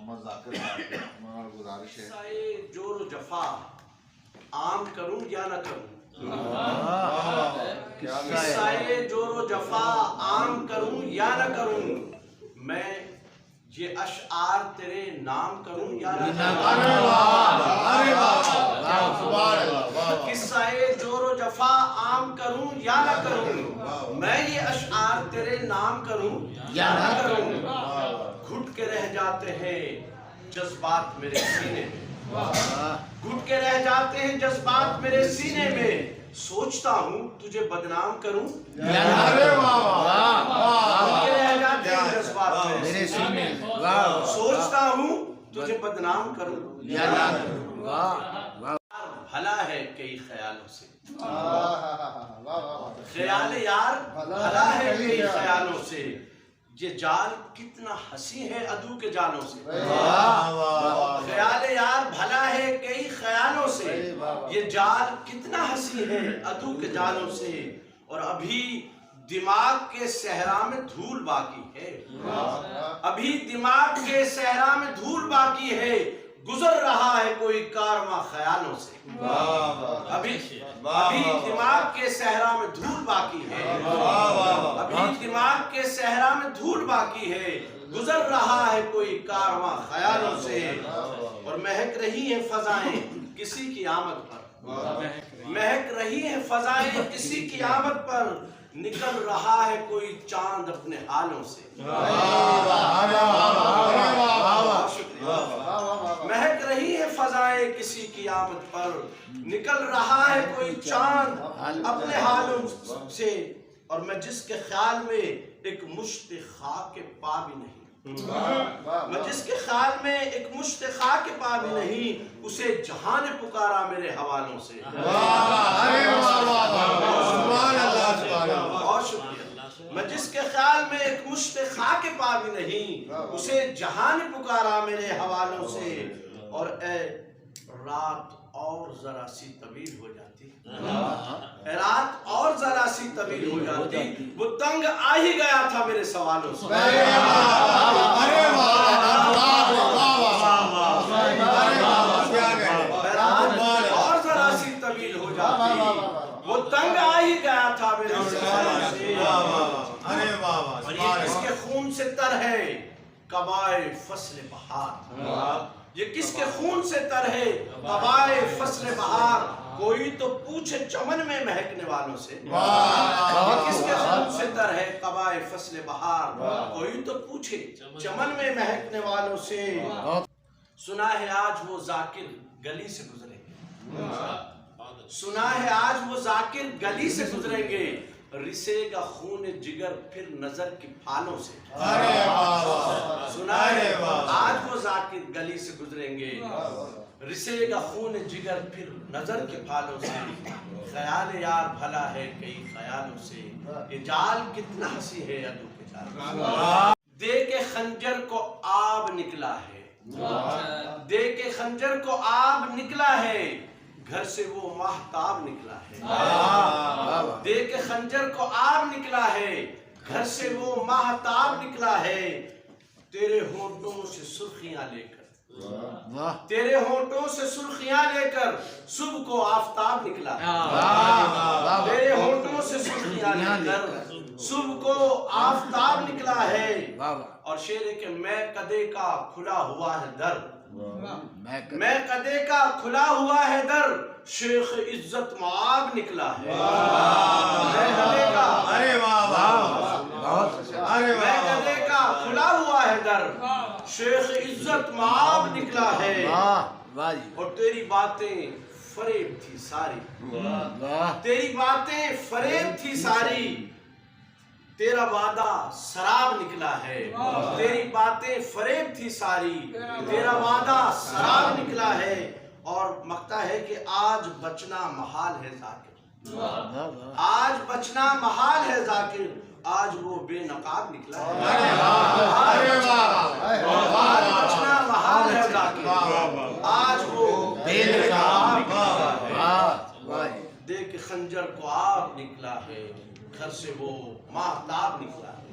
محمد ذاکر صاحب ہمارا گزارش ہے قصہ جور و جفا عام کروں یا نہ کروں؟ قصہ جور و جفا عام کروں یا نہ کروں؟ میں یہ اشعار تیرے نام کروں یا نہ کروں؟ قصہ جور و جفا عام کروں یا نہ کروں؟ میں یہ اشعار تیرے نام کروں یا نہ کروں؟ گھٹ کے رہ جاتے ہیں جذبات میرے سینے میں، گھٹ کے رہ جاتے ہیں جذبات میرے سینے میں، سوچتا ہوں تجھے بدنام کروں یا نہ کروں؟ گھٹ کے رہ جاتے ہیں جذبات میرے سینے میں، سوچتا ہوں تجھے بدنام کروں یا نہ کروں؟ بھلا ہے کئی خیالوں سے، خیال یار بھلا ہے کئی خیالوں سے، یہ جال کتنا حسین ہے عدو کے جالوں سے۔ خیال یار بھلا ہے کئی خیالوں سے، یہ جال کتنا حسین ہے عدو کے جالوں سے، اور ابھی دماغ کے صحرا میں دھول باقی ہے، ابھی دماغ کے صحرا میں دھول باقی ہے، گزر رہا ہے کوئی کارواں خیالوں سے۔ ابھی دماغ کے صحرا میں دھول باقی ہے، ابھی دماغ کے صحرا میں دھول باقی ہے، گزر رہا ہے کوئی کارواں خیالوں سے، اور مہک رہی ہیں فضائیں کسی کی آمد پر، مہک رہی ہیں فضائیں کسی کی آمد پر، نکل رہا ہے کوئی چاند اپنے حالوں سے۔ مہک رہی ہے فضائیں کسی کی آمد پر، نکل رہا ہے کوئی چاند اپنے حالوں سے، اور میں جس کے خیال میں ایک مشت خاک پا بھی نہیں، میں جس کے خیال میں ایک مشت خاک پا بھی نہیں، اسے جہاں نے پکارا میرے حوالوں سے۔ بہت شکریہ۔ میں جس کے خیال میں ایک مشت خاک پا بھی نہیں، اسے جہاں نے پکارا میرے حوالوں سے، اور اے رات اور ذرا سی طویل ہو جاتی، اے رات اور ذرا سی طویل ہو جاتی، وہ تنگ آ ہی گیا تھا میرے سوالوں سے۔ اور ذرا سی طویل ہو جاتی، وہ تنگ آ ہی گیا تھا میرے سوالوں سے، اور یہ کس کے خون سے تر ہے قبائے فصل بہار، یہ کس کے خون سے تر ہے قبائے فصل بہار، کوئی تو پوچھے چمن میں مہکنے والوں سے، یہ کس کے خون سے تر ہے قبائے فصل بہار، کوئی تو پوچھے چمن میں مہکنے والوں سے، سنا ہے آج وہ ذاکر گلی سے گزریں گے، سنا ہے آج وہ ذاکر گلی سے گزریں گے، رسے گا خون جگر پھر نظر کی پھالوں سے، سنا ہے آج وہ ذاکر گلی سے گزریں گے، رسے گا خون جگر پھر نظر کی پھالوں سے، خیال یار بھلا ہے کئی خیالوں سے، یہ جال کتنا ہنسی ہے عدو کے جال، دے کے خنجر کو آب نکلا ہے، دے کے خنجر کو آب نکلا ہے، گھر سے وہ ماہتاب نکلا ہے، دے کے خنجر کو آب نکلا ہے، گھر سے وہ ماہتاب نکلا ہے، تیرے ہونٹوں سے سرخیاں لے کر، تیرے ہونٹوں سے سرخیاں لے کر صبح کو آفتاب نکلا ہے، تیرے ہونٹوں سے سرخیاں لے کر صبح کو آفتاب نکلا ہے، اور شعر ہے کہ میں قدے کا کھلا ہوا ہے در، میں قدے کا کھلا ہوا ہے در، شیخ عزت معاب نکلا ہے، میں قدے کا کھلا ہوا ہے در، شیخ عزت معاب نکلا ہے، اور تیری باتیں فریب تھی ساری، تیری باتیں فریب تھی ساری، تیرا وعدہ سراب نکلا ہے، تیری باتیں فریب تھی ساری، تیرا وعدہ سراب نکلا ہے، اور مکتا ہے کہ آج بچنا محال ہے ذاکر، آج بچنا محال ہے ذاکر، آج وہ بے نقاب نکلا ہے، آج بچنا محال ہے ذاکر، آج وہ بے نقاب نکلا ہے، دیکھ خنجر کو آب نکلا ہے، گھر سے وہ ماہتاب نکلا ہے،